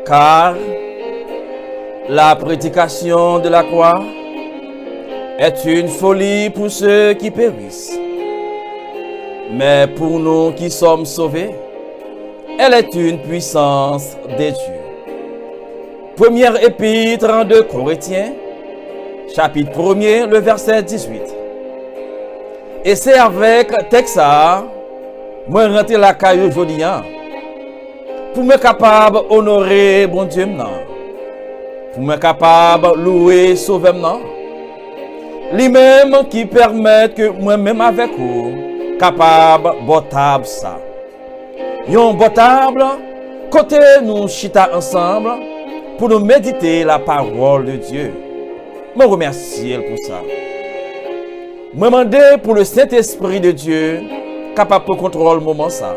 Car la prédication de la croix est une folie pour ceux qui périssent. Mais pour nous qui sommes sauvés, elle est une puissance de Dieu. Première épître de Corinthiens, chapitre 1er, le verset 18. Et c'est avec texte ça, moi rentre la caille aujourd'hui, pour me capable honorer bon Dieu maintenant. Pour me capable louer sauver maintenant. Lui-même qui permet que moi-même avec vous capable botable ça. Yon botable côté nous chita ensemble pour nous méditer la parole de Dieu. Je remercie pour ça. Je demande pour le Saint-Esprit de Dieu capable de contrôler le moment ça.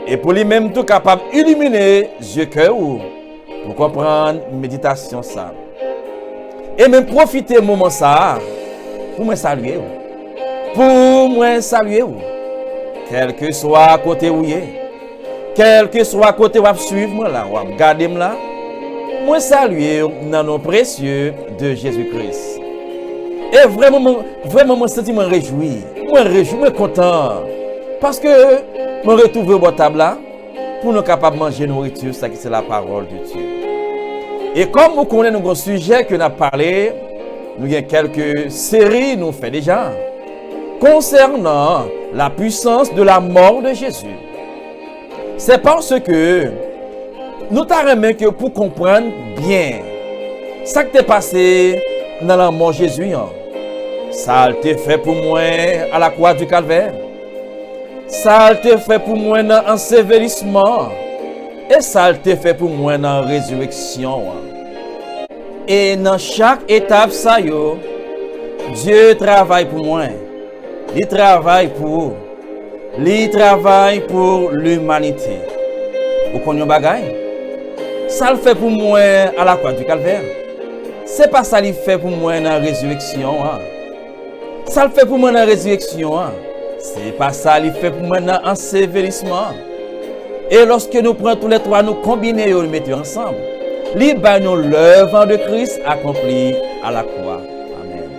Et pour lui-même tout capable d'illuminer yeux cœur pour comprendre la méditation ça. Et même profiter du moment ça pour me saluer. Pour me saluer. Quel que soit côté où est, quel que soit côté où suivre là, ou regarder là, moi saluer dans nos précieux de Jésus-Christ. Et vraiment mon sentiment réjoui. Moi réjoui, moi content parce que me retrouver au bon table là pour nous capables de manger nourriture, ça qui c'est la parole de Dieu. Et comme vous connaissez nos sujets que nous avons parlé, nous avons quelques séries nous fait déjà concernant la puissance de la mort de Jésus. C'est parce que nous t'arrêtons que pour comprendre bien ce qui t'est passé dans la mort de Jésus, ça a été fait pour moi à la croix du Calvaire. Ça a été fait pour moi dans l'ensevelissement. Et ça a été fait pour moi dans la résurrection. Et dans chaque étape, ça Dieu travaille pour moi. Il travaille pour l'humanité. Vous connaissez bagaille? Ça le fait pour moi à la croix du Calvaire. C'est pas ça qu'il fait pour moi dans la résurrection. Ça le fait pour moi dans la résurrection. C'est pas ça qu'il fait pour moi dans l'ensevelissement. Et lorsque nous prenons tous les trois, nous combinons et nous mettons ensemble. Nous l'œuvre de Christ accomplie à la croix. Amen.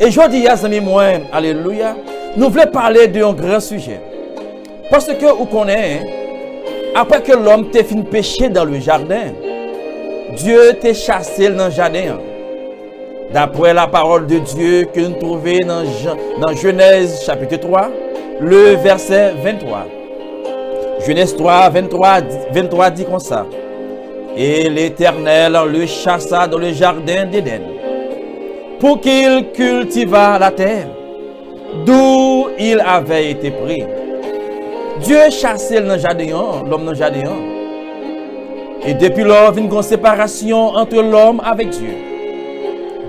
Et je dis, amis, moi, alléluia, nous voulons parler d'un grand sujet. Parce que vous connaissez, après que l'homme t'ait fini péché dans le jardin, Dieu t'a chassé dans le jardin. D'après la parole de Dieu que nous trouvons dans Genèse chapitre 3, le verset 23. Genèse 3, 23 dit comme ça. Et l'Éternel le chassa dans le jardin d'Éden pour qu'il cultivât la terre d'où il avait été pris. Dieu chassait dans le jardin, l'homme dans le jardin. Et depuis lors, il y a une séparation entre l'homme avec Dieu.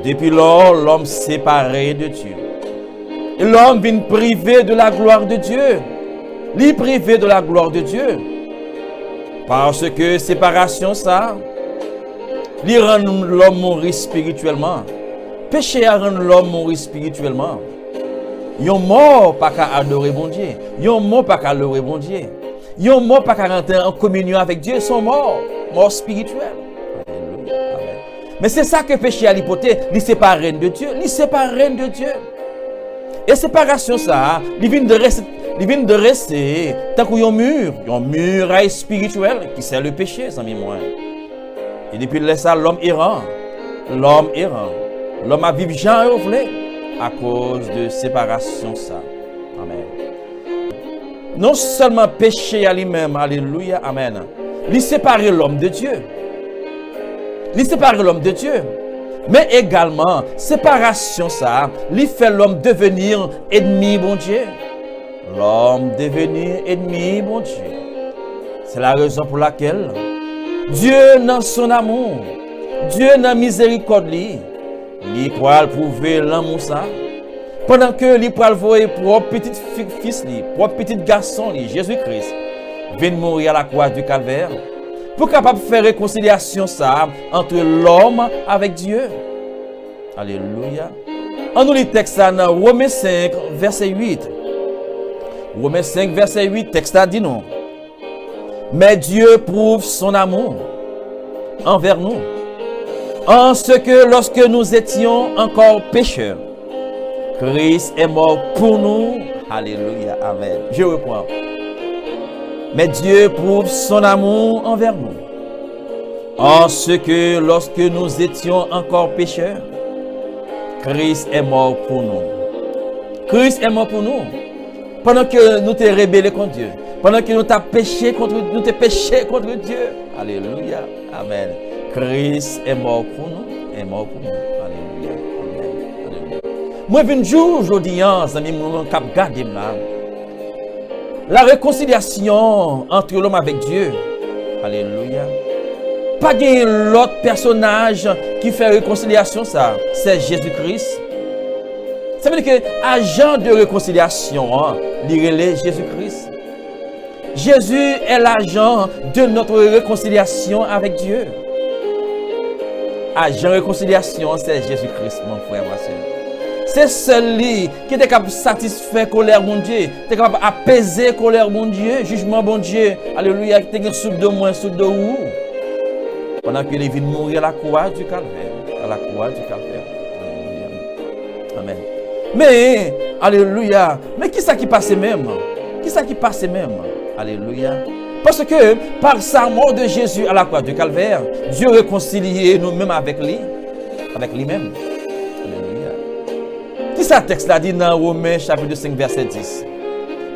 Depuis lors, l'homme séparé de Dieu. Et l'homme vient privé de la gloire de Dieu. Il est privé de la gloire de Dieu. Parce que séparation, ça, il rend l'homme mourir spirituellement. Péché a rend l'homme mourir spirituellement. Yon mort pas qu'à adorer bon Dieu. Yon mort pas qu'à louer bon Dieu. Yon mort pas qu'à rentrer en communion avec Dieu. Ils sont morts. Morts spirituels. Mais c'est ça que péché a l'hypothèse. Il sépare de Dieu. Il sépare de Dieu. Et séparation ça, il vient de rester tant qu'il y a un muraille spirituel qui c'est le péché, ça moi. Et depuis ça, l'homme errant. L'homme a vécu Jean et à cause de séparation ça. Amen. Non seulement péché à lui-même, alléluia, amen. Il sépare l'homme de Dieu. Il sépare l'homme de Dieu. Mais également, séparation ça, il fait l'homme devenir ennemi bon Dieu. L'homme devenir ennemi bon Dieu. C'est la raison pour laquelle Dieu dans son amour, Dieu dans miséricorde, il pourra prouver l'amour ça. Pendant que il pourra voir propre petit fils, propre petit garçon, Jésus-Christ, vient mourir à la croix du Calvaire. Pour capable faire réconciliation ça entre l'homme avec Dieu. Alléluia. On nous lit le texte dans Romains 5, verset 8. Romains 5, verset 8, texte dit non. Mais Dieu prouve son amour envers nous. En ce que lorsque nous étions encore pécheurs, Christ est mort pour nous. Alléluia, amen. Je reprends. Mais Dieu prouve son amour envers nous. En ce que lorsque nous étions encore pécheurs, Christ est mort pour nous. Christ est mort pour nous. Pendant que nous t'es rébellés contre Dieu. Pendant que nous t'as péché contre Dieu. Alléluia. Amen. Christ est mort pour nous. Est mort pour nous. Alléluia. Amen. Alléluia. Moi, je viens aujourd'hui, amis, mon cap garder là. La réconciliation entre l'homme avec Dieu. Alléluia. Pas de l'autre personnage qui fait réconciliation, ça. C'est Jésus-Christ. Ça veut dire que agent de réconciliation, il est Jésus-Christ. Jésus est l'agent de notre réconciliation avec Dieu. Agent de réconciliation, c'est Jésus-Christ, mon frère, ma soeur. C'est celui qui est capable de satisfaire la colère de mon Dieu, qui est capable d'apaiser la colère de mon Dieu, jugement de mon Dieu. Alléluia, qui est soupe de moi, soupe de vous. Pendant qu'il est venu mourir à la croix du calvaire. À la croix du calvaire. Alléluia. Amen. Mais, alléluia, mais qui ça qui passe même? Qui ça qui passe même? Alléluia. Parce que par sa mort de Jésus à la croix du calvaire, Dieu réconcilié nous-mêmes avec lui-même. Alléluia. Qui ça texte là dit dans Romains chapitre 5 verset 10?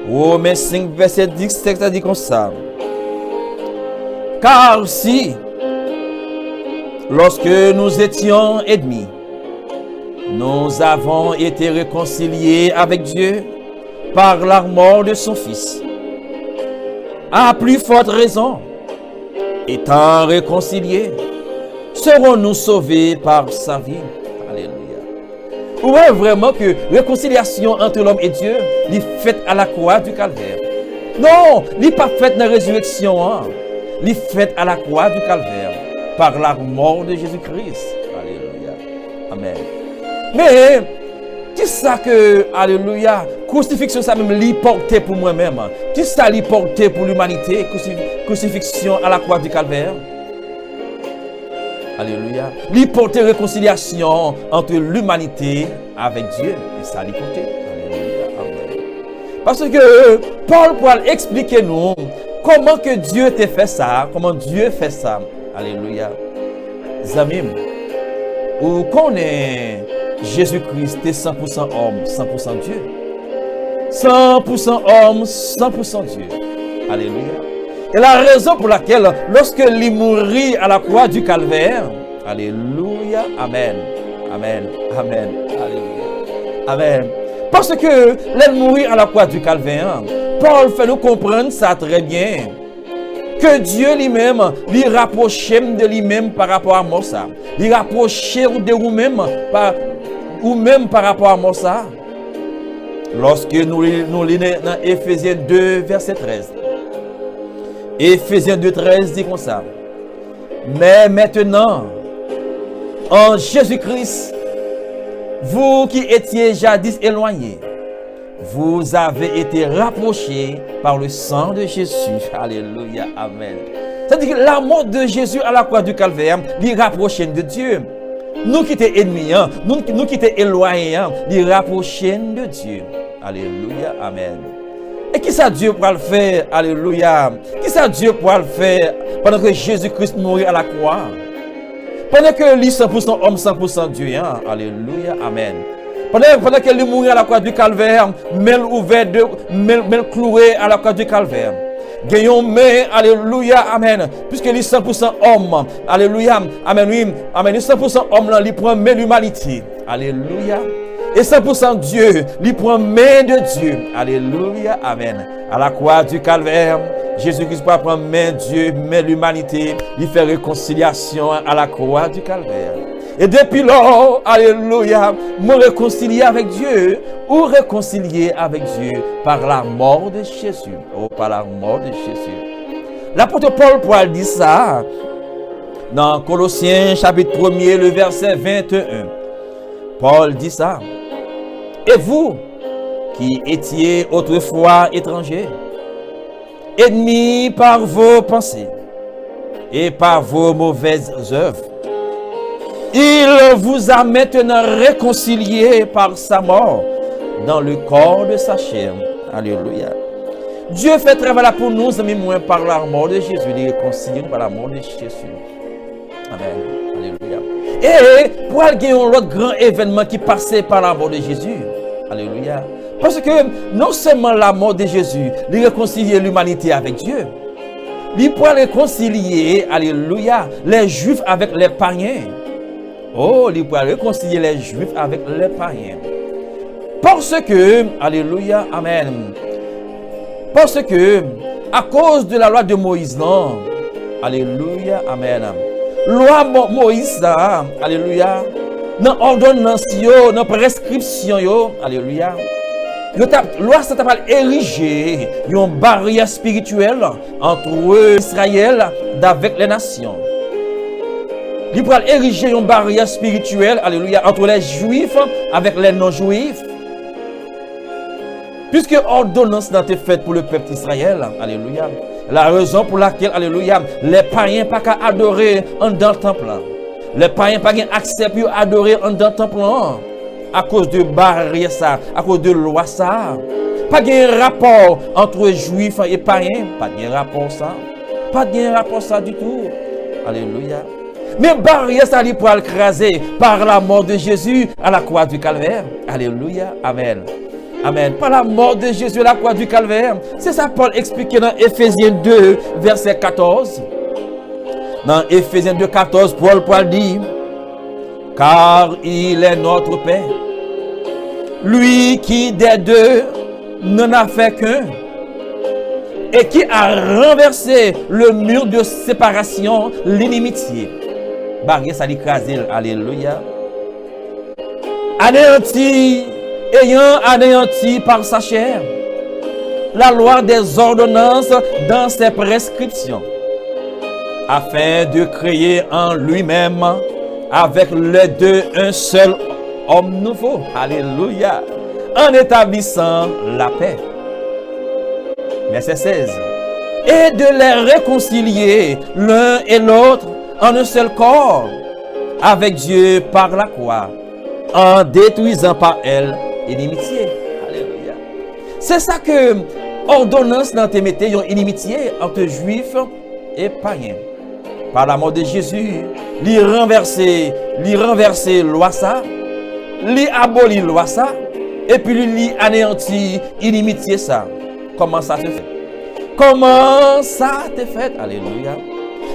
Romains 5 verset 10, texte dit comme ça. Car si, lorsque nous étions ennemis, nous avons été réconciliés avec Dieu par la mort de son Fils. À plus forte raison, étant réconciliés, serons-nous sauvés par sa vie. Alléluia. Vous voyez vraiment que réconciliation entre l'homme et Dieu est faite à la croix du calvaire. Non, elle n'est pas faite dans la résurrection. Elle est faite à la croix du calvaire par la mort de Jésus-Christ. Alléluia. Amen. Mais, qui ça que, alléluia, crucifixion, ça même l'y porter pour moi-même. Qui ça l'y porter pour l'humanité, crucifixion à la croix du calvaire. Alléluia. L'y porter réconciliation entre l'humanité avec Dieu. Et ça l'y porter. Alléluia. Amen. Parce que Paul pourra expliquer nous comment que Dieu t'a fait ça, comment Dieu fait ça. Alléluia. Zamim, ou connaît Jésus-Christ est 100% homme, 100% Dieu. 100% homme, 100% Dieu. Alléluia. Et la raison pour laquelle, lorsque il mourit à la croix du calvaire, alléluia, amen, amen, amen, alléluia, amen. Parce que l'il mourit à la croix du calvaire, Paul fait nous comprendre ça très bien. Que Dieu lui-même, lui rapproche de lui-même par rapport à moi ça. Il rapproche de vous-même par rapport à moi ça. Lorsque nous lisons dans Éphésiens 2, verset 13. Éphésiens 2, 13 dit comme ça. Mais maintenant, en Jésus-Christ, vous qui étiez jadis éloignés, vous avez été rapprochés par le sang de Jésus. Alléluia, amen. C'est-à-dire que la mort de Jésus à la croix du calvaire, lui rapproche de Dieu. Nous qui étions ennemis, nous qui étions éloignés, lui rapproche de Dieu. Alléluia, amen. Et qui ça Dieu pourra le faire? Alléluia. Qui ça Dieu pourra le faire pendant que Jésus-Christ mourit à la croix? Pendant que lui 100% homme, 100% Dieu. Alléluia, amen. Pendant qu'elle mourit à la croix du calvaire, mêle ouvert, mêle cloué à la croix du calvaire. Gagnons, mais, alléluia, amen. Puisqu'il est 100% homme, alléluia, amen, oui, amen. Il est 100% homme, là, il prend main l'humanité. Alléluia. Et 100% Dieu, il prend main de Dieu. Alléluia, amen. À la croix du calvaire, Jésus-Christ prend main Dieu, main l'humanité. Il fait réconciliation à la croix du calvaire. Et depuis lors, alléluia, me réconcilier avec Dieu ou réconcilier avec Dieu par la mort de Jésus. Oh, par la mort de Jésus. L'apôtre Paul dit ça dans Colossiens chapitre 1er, le verset 21. Paul dit ça. Et vous qui étiez autrefois étrangers, ennemis par vos pensées, et par vos mauvaises œuvres. Il vous a maintenant réconcilié par sa mort dans le corps de sa chair. Alléluia. Dieu fait travail pour nous, amis, moins par la mort de Jésus, il réconcilie par la mort de Jésus. Amen. Alléluia. Et pour aller gagner l'autre grand événement qui passait par la mort de Jésus. Alléluia. Parce que non seulement la mort de Jésus, il réconcilie l'humanité avec Dieu. Il peut réconcilier, alléluia, les Juifs avec les païens. Oh, il peut réconcilier les Juifs avec les païens. Parce que, alléluia, amen. Parce que, à cause de la loi de Moïse, non, alléluia, amen. Loi Moïse, alléluia, dans l'ordonnance, dans la prescription, alléluia. La loi s'est érigée une barrière spirituelle entre Israël avec les nations. Il peut ériger une barrière spirituelle, alléluia, entre les Juifs avec les non-Juifs. Puisque l'ordonnance n'a été faite pour le peuple d'Israël, alléluia. La raison pour laquelle, alléluia, les païens n'ont pas adorer en dans le temple. Les païens n'ont pas accès pour adorer en dans le temple. À cause de barrières, ça, à cause de loi, ça. Pas de rapport entre juifs et païens. Pas de rapport, ça. Pas de rapport, ça du tout. Alléluia. Mais barrière, ça, il pourra écraser par la mort de Jésus à la croix du Calvaire. Alléluia. Amen. Amen. Par la mort de Jésus à la croix du Calvaire. C'est ça Paul expliqué dans Éphésiens 2, verset 14. Dans Éphésiens 2, 14, Paul dit, car il est notre Père, lui qui des deux n'en a fait qu'un, et qui a renversé le mur de séparation, l'inimitié. Barrière, ça l'écraser, alléluia. Anéanti, ayant anéanti par sa chair la loi des ordonnances dans ses prescriptions, afin de créer en lui-même avec les deux un seul homme nouveau, alléluia, en établissant la paix. Verset 16. Et de les réconcilier l'un et l'autre en un seul corps avec Dieu par la croix, en détruisant par elle l'inimitié. Alléluia. C'est ça que ordonnance dans tes métiers, une inimitié entre juifs et païens. Par la mort de Jésus, lui renverser loi ça, lui abolir loi ça, et puis lui anéantir inimitié ça. Comment ça se fait? Comment ça te fait? Alléluia.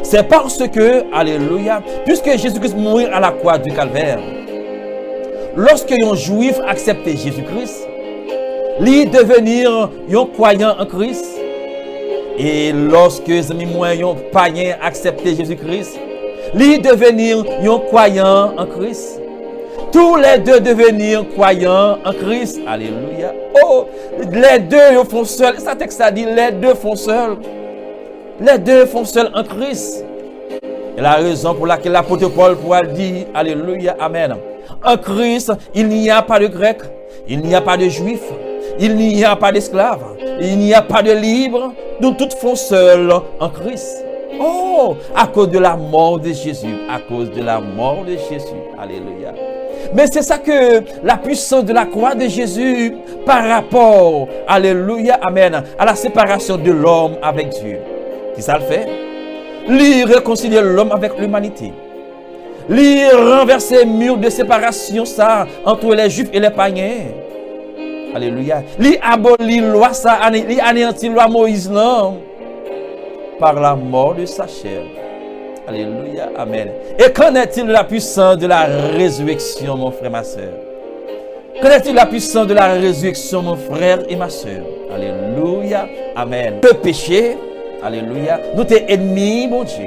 C'est parce que, alléluia, puisque Jésus-Christ mourit à la croix du Calvaire, lorsque un juif acceptait Jésus-Christ, lui devenir un croyant en Christ. Et lorsque un païen acceptait Jésus-Christ, lui devenir un croyant en Christ. Tous les deux devenir croyants en Christ. Alléluia. Oh, les deux font seuls. Ça texte a dit les deux font seuls. Les deux font seuls en Christ. Et la raison pour laquelle l'apôtre Paul pourra dire, alléluia, amen. En Christ, il n'y a pas de grec, il n'y a pas de juif, il n'y a pas d'esclave, il n'y a pas de libre. Nous tous font seuls en Christ. Oh, à cause de la mort de Jésus, à cause de la mort de Jésus. Alléluia. Mais c'est ça que la puissance de la croix de Jésus par rapport, alléluia, amen, à la séparation de l'homme avec Dieu. Qui ça le fait? Lui réconcilier l'homme avec l'humanité. Lui renverser le mur de séparation ça entre les juifs et les païens. Alléluia. Lui abolir la loi ça, lui anéantir la loi Moïse non. Par la mort de sa chair. Alléluia. Amen. Et qu'en est-il de la puissance de la résurrection, mon frère, ma soeur? Qu'en est-il de la puissance de la résurrection, mon frère et ma soeur? Alléluia. Amen. Le péché, alléluia, nous t'es ennemis, mon Dieu.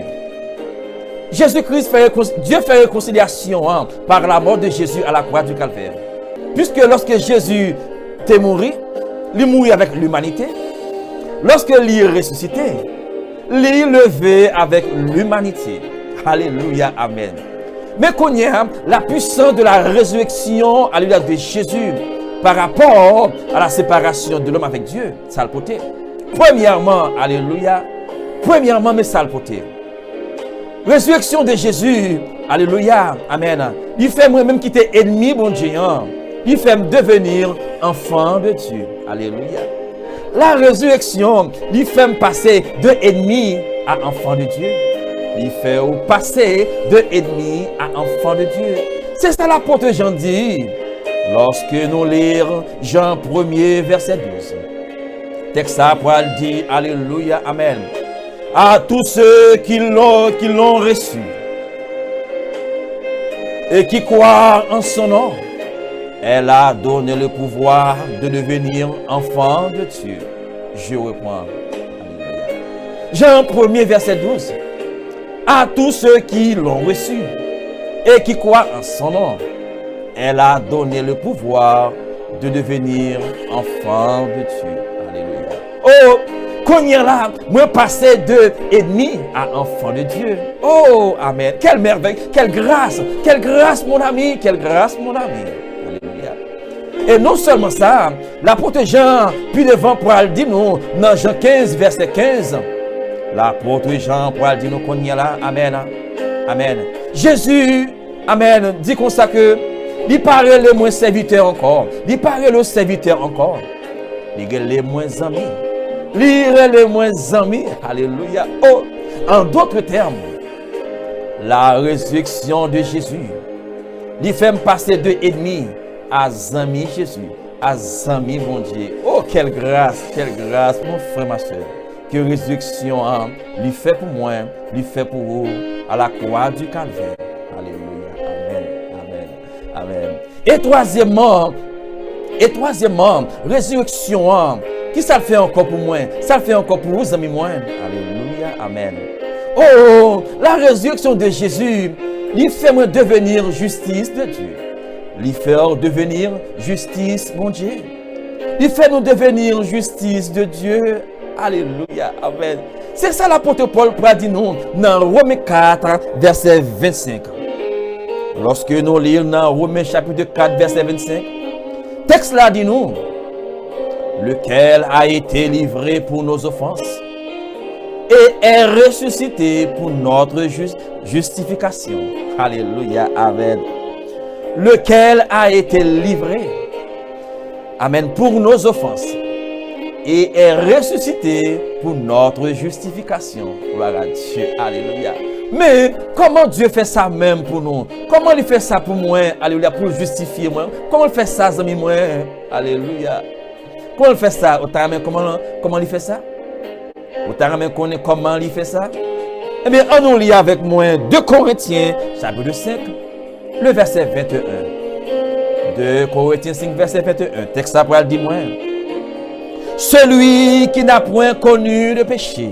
Jésus-Christ Dieu fait réconciliation par la mort de Jésus à la croix du Calvaire. Puisque lorsque Jésus t'est mort, il mourit avec l'humanité. Lorsque il est ressuscité, il est levé avec l'humanité. Alléluia, amen. Mais qu'on y a la puissance de la résurrection, alléluia, de Jésus par rapport à la séparation de l'homme avec Dieu, ça le poté. Premièrement, alléluia, mais ça le poté. Résurrection de Jésus. Alléluia. Amen. Il fait moi-même qui était ennemi, bon Dieu. Il fait me devenir enfant de Dieu. Alléluia. La résurrection, il fait me passer de ennemi à enfant de Dieu. Il fait passer de ennemi à enfant de Dieu. C'est ça l'apôtre Jean dit. Lorsque nous lisons Jean 1er, verset 12. Texte à poil dit, Alléluia, Amen. À tous ceux qui l'ont reçu et qui croient en son nom, elle a donné le pouvoir de devenir enfant de Dieu. Je reprends. Alléluia. Jean 1er, verset 12. À tous ceux qui l'ont reçu et qui croient en son nom, elle a donné le pouvoir de devenir enfant de Dieu. Alléluia. Oh, qu'on y est là, moi passer de ennemi à enfant de Dieu. Oh, amen. Quelle merveille, quelle grâce, mon ami, quelle grâce, mon ami. Alléluia. Et non seulement ça, l'apôtre Jean, puis devant pour le dire nous, dans Jean 15, verset 15, l'apôtre Jean pour le dire nous qu'on y est là, amen. Amen. Jésus, amen, dit comme ça que il paraît le moins serviteur encore. Il paraît le serviteur encore. Il est le moins ami. Il est le moins ami. Alléluia. Oh, en d'autres termes, la résurrection de Jésus, il fait me passer de ennemi à ami Jésus, à ami mon Dieu. Oh, quelle grâce, mon frère, ma soeur. Que résurrection, lui fait pour moi, lui fait pour vous, à la croix du Calvaire. Alléluia. Amen. Et troisièmement, résurrection, qui ça le fait encore pour moi? Ça le fait encore pour vous, amis moi. Alléluia, amen. Oh, la résurrection de Jésus, il fait moi devenir justice de Dieu. Il fait devenir justice, mon Dieu. Il fait nous devenir justice de Dieu. Alléluia, amen. C'est ça l'apôtre Paul dit nous dans Romains 4, verset 25. Lorsque nous lisons dans Romains chapitre 4, verset 25, texte là dit nous, lequel a été livré pour nos offenses et est ressuscité pour notre justification. Alléluia, amen. Lequel a été livré, amen, pour nos offenses et est ressuscité pour notre justification. Gloire à Dieu, alléluia. Mais comment Dieu fait ça même pour nous? Comment il fait ça pour moi? Alléluia, pour justifier moi. Comment il fait ça, amis moi? Alléluia. Comment il fait ça? Comment il fait ça? Comment il fait ça? Eh bien, on nous lit avec moi 2 Corinthiens, chapitre 5, le verset 21. 2 Corinthiens 5, verset 21. Texte après dit moi. Celui qui n'a point connu de péché,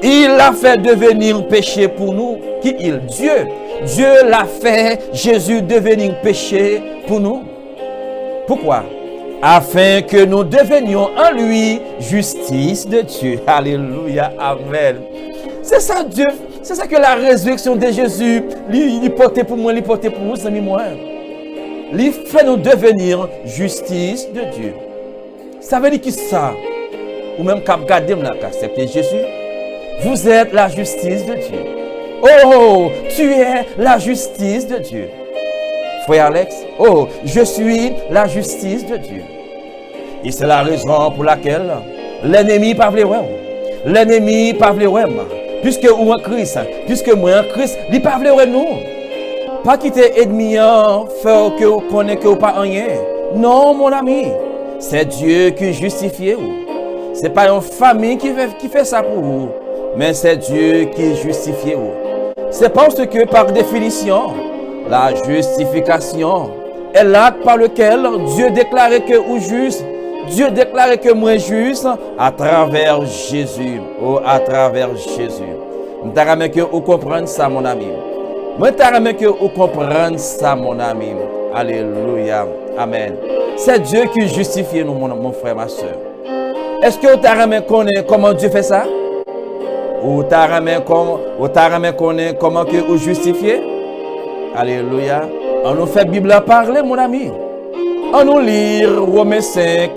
il l'a fait devenir péché pour nous. Qui il? Dieu. Dieu l'a fait, Jésus, devenir péché pour nous. Pourquoi? Afin que nous devenions en lui justice de Dieu. Alléluia, amen. C'est ça Dieu, c'est ça que la résurrection de Jésus, il portait pour moi, il portait pour vous, amis moi. Il fait nous devenir justice de Dieu. Ça veut dire qui ça? Ou même qu'à regarder, accepter Jésus. Vous êtes la justice de Dieu. Oh, tu es la justice de Dieu. Frère Alex, oh, je suis la justice de Dieu. Et c'est la raison pour laquelle l'ennemi pas voulu voir. L'ennemi pas voulu voir. Puisque ou en Christ, puisque moi en Christ, il pas voulu voir nous. Pas quitter ennemi, faire que vous connaissez que vous pas rien. Non, mon ami, c'est Dieu qui justifie vous. C'est pas une famille qui fait ça pour vous, mais c'est Dieu qui justifie vous. C'est parce que par définition, la justification est l'acte par lequel Dieu déclarait que vous juste, Dieu déclarait que moi juste à travers Jésus. Oh, à travers Jésus. Je t'aimerais que vous compreniez ça, mon ami. Je t'aimerais que vous compreniez ça, mon ami. Alléluia. Amen. C'est Dieu qui justifie nous, mon frère, ma soeur. Est-ce que vous t'aimerais connaître comment Dieu fait ça? Ou t'aimerais connaître comment que vous justifiez? Alléluia. On nous fait Bible à parler, mon ami. On nous lit Romains 5,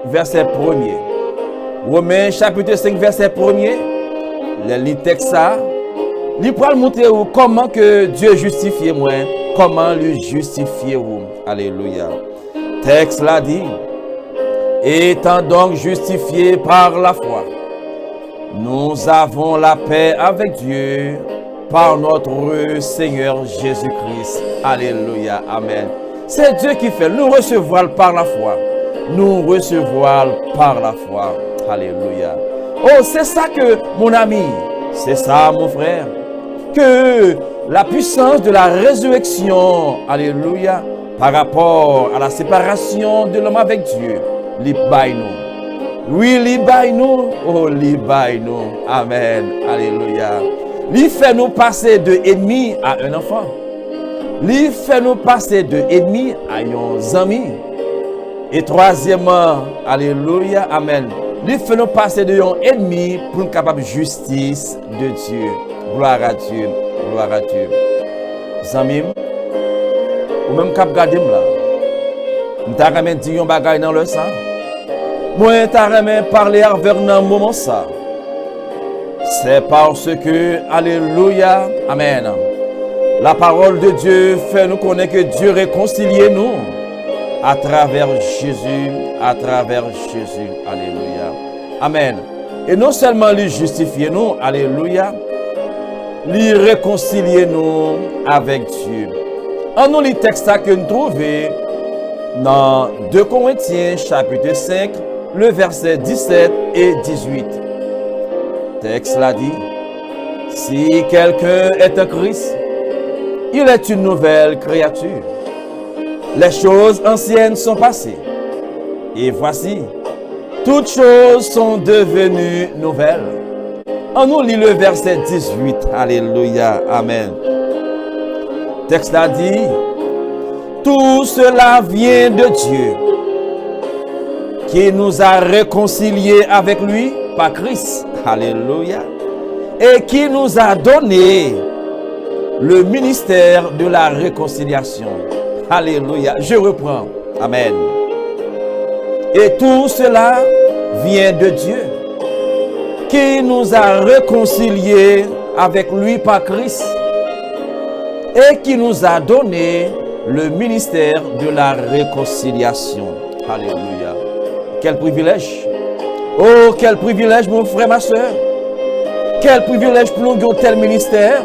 verset 1er. Romains chapitre 5, verset 1er. les textes ça, il pourra montrer comment que Dieu justifie moi, comment lui justifier vous. Alléluia. Texte l'a dit, étant donc justifiés par la foi, nous avons la paix avec Dieu par notre Seigneur Jésus-Christ. Alléluia. Amen. C'est Dieu qui fait. Nous recevons par la foi. Nous recevons par la foi. Alléluia. Oh, c'est ça que, mon ami, c'est ça, mon frère, que la puissance de la résurrection, alléluia, par rapport à la séparation de l'homme avec Dieu, libère nous. Oui, libère nous. Oh, libère nous. Amen. Alléluia. Il fait nous passer de ennemi à un enfant. Il fait nous passer de ennemi à un ami. Et troisièmement, alléluia, amen. Il fait nous passer de un ennemi pour une capable justice de Dieu. Gloire à Dieu, gloire à Dieu. Amis, ou même cap garder là. Nous t'arrêtons dire un bagage dans le sang. Moi t'arrêtons parler avec un moment ça. C'est parce que, alléluia, amen. La parole de Dieu fait nous connaître que Dieu réconcilie nous à travers Jésus, alléluia. Amen. Et non seulement lui justifier nous, alléluia, lui réconcilier nous avec Dieu. En nous les textes que nous trouvons dans 2 Corinthiens chapitre 5, le verset 17 et 18. Texte l'a dit, si quelqu'un est un Christ, il est une nouvelle créature. Les choses anciennes sont passées. Et voici, toutes choses sont devenues nouvelles. En nous lit le verset 18. Alléluia. Amen. Texte l'a dit, tout cela vient de Dieu, qui nous a réconciliés avec lui par Christ. Alléluia. Et qui nous a donné le ministère de la réconciliation. Alléluia. Je reprends. Amen. Et tout cela vient de Dieu, qui nous a réconciliés avec lui par Christ et qui nous a donné le ministère de la réconciliation. Alléluia. Quel privilège. Oh, quel privilège, mon frère, ma soeur. Quel privilège pour nous avoir tel ministère.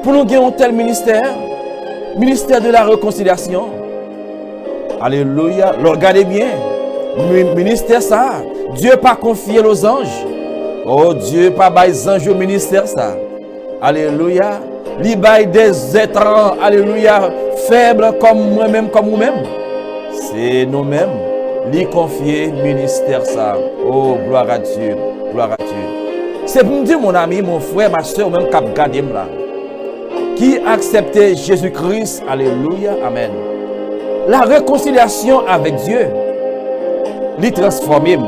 Pour nous avoir tel ministère. Ministère de la réconciliation. Alléluia. Regardez bien. Ministère ça. Dieu pas confié aux anges. Oh, Dieu pas bail anges au ministère ça. Alléluia. Il bail des êtres. Alléluia. Faibles comme moi-même, comme vous-même. C'est nous-mêmes. Lui confier ministère ça. Oh, gloire à Dieu. Gloire à Dieu. C'est pour me dire, mon ami, mon frère, ma soeur, même cap gardé là. Qui acceptait Jésus-Christ. Alléluia. Amen. La réconciliation avec Dieu. Lui transformer.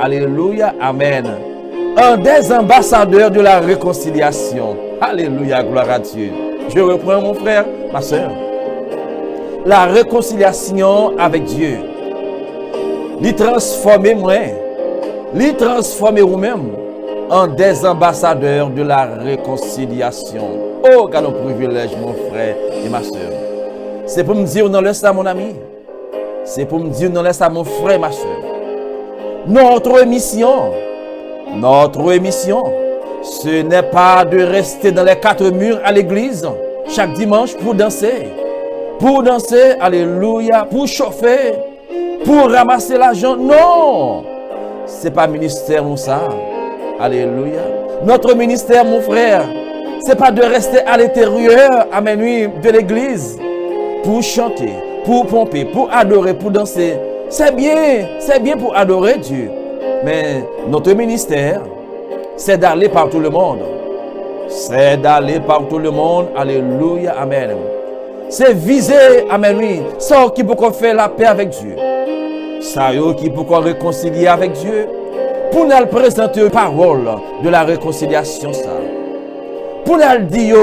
Alléluia. Amen. Un des ambassadeurs de la réconciliation. Alléluia. Gloire à Dieu. Je reprends mon frère, ma soeur. La réconciliation avec Dieu. Lui transformer moi. Lui transformer vous-même en des ambassadeurs de la réconciliation. Oh, quel privilège, mon frère et ma soeur. C'est pour me dire, non, laisse ça, mon ami. C'est pour me dire, non, laisse ça, mon frère et ma soeur. Notre mission, ce n'est pas de rester dans les 4 murs à l'église chaque dimanche pour danser. Pour danser, alléluia, pour chauffer, pour ramasser l'argent. Non, c'est pas ministère, mon ça. Alléluia. Notre ministère, mon frère, c'est pas de rester à l'intérieur, amen, oui, de l'église, pour chanter, pour pomper, pour adorer, pour danser. C'est bien pour adorer Dieu. Mais notre ministère, c'est d'aller par tout le monde. C'est d'aller par tout le monde. Alléluia, amen. C'est viser, amen, oui, ça qui peut faire la paix avec Dieu. Ça qui peut réconcilier avec Dieu. Pour nous présenter une parole de la réconciliation, ça. Pour nous dire,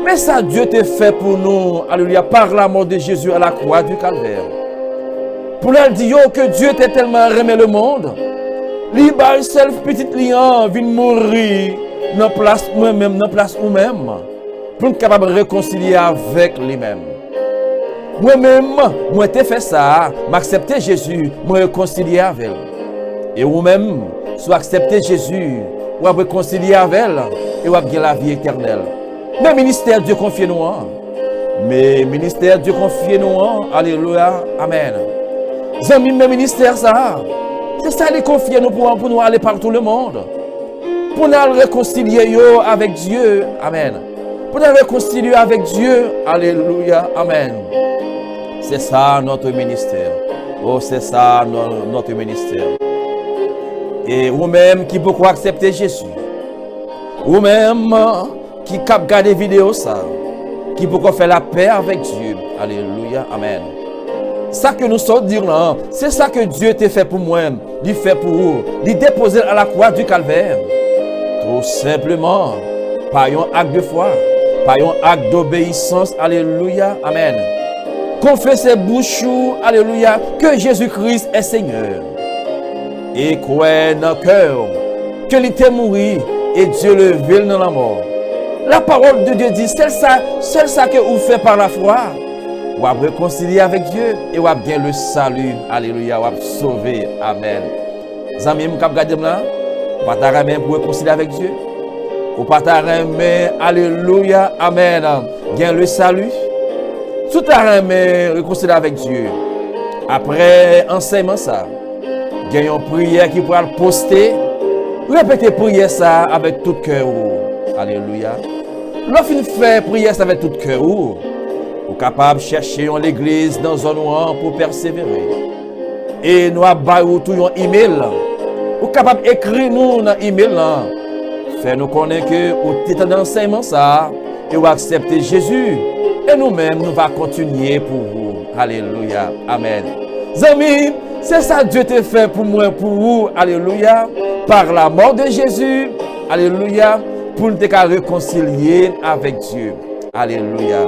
mais ça Dieu t'a fait pour nous, alléluia, par la mort de Jésus à la croix du calvaire. Pour nous dire que Dieu t'a tellement aimé le monde, Li ba seul petit lion vient mourir dans place moi-même, dans place ou même pour être capable de réconcilier avec lui-même. Moi-même, moi t'ai fait ça, m'accepter Jésus, me réconcilier avec elle. Et vous-même, soit accepter Jésus, ou réconcilier avec elle, et ou gagner la vie éternelle. Mais ministère Dieu confie nous. Mais ministère Dieu confie nous. Alléluia, amen. Zami, mais ministère ça, c'est ça les confier nous pour nous aller par tout le monde. Pour nous réconcilier avec Dieu, amen. Pour nous réconcilier avec Dieu, alléluia, amen. C'est ça notre ministère. Oh, c'est ça notre ministère. Et vous-même qui beaucoup accepter Jésus. Vous-même qui cap garder vidéo ça. Qui beaucoup faire la paix avec Dieu. Alléluia, amen. Ça que nous sommes dire là, c'est ça que Dieu t'a fait pour moi. Il fait pour vous. Il déposer à la croix du calvaire. Tout simplement. Par un acte de foi. Par un acte d'obéissance. Alléluia, amen. Confessez bouchou, alléluia, que Jésus-Christ est Seigneur. Et croyez dans le cœur qu'il était mort et Dieu le vit dans la mort. La parole de Dieu dit, c'est ça que vous faites par la foi. Vous avez réconcilié avec Dieu et vous avez bien le salut. Alléluia, vous avez sauvé. Amen. Zami, vous avez regardé là, vous avez même pour réconcilier avec Dieu. Vous avez même, alléluia, amen. Bien le salut. Tout à l'heure, réconcilier avec Dieu. Après enseignement ça, il y a une prière qui pourra le poster. Répétez prière ça avec tout cœur. Alléluia. Lorsqu'on fait prière ça avec tout cœur, vous êtes capable de chercher l'église dans un endroit pour persévérer. Et nous avons tout un email. Vous êtes capable d'écrire nous dans l'email. Fait nous connaître que vous êtes dans l'enseignement ça et vous acceptez Jésus. Et nous-mêmes, nous allons continuer pour vous. Alléluia. Amen. Amis, c'est ça que Dieu t'a fait pour moi, pour vous. Alléluia. Par la mort de Jésus. Alléluia. Pour nous réconcilier avec Dieu. Alléluia.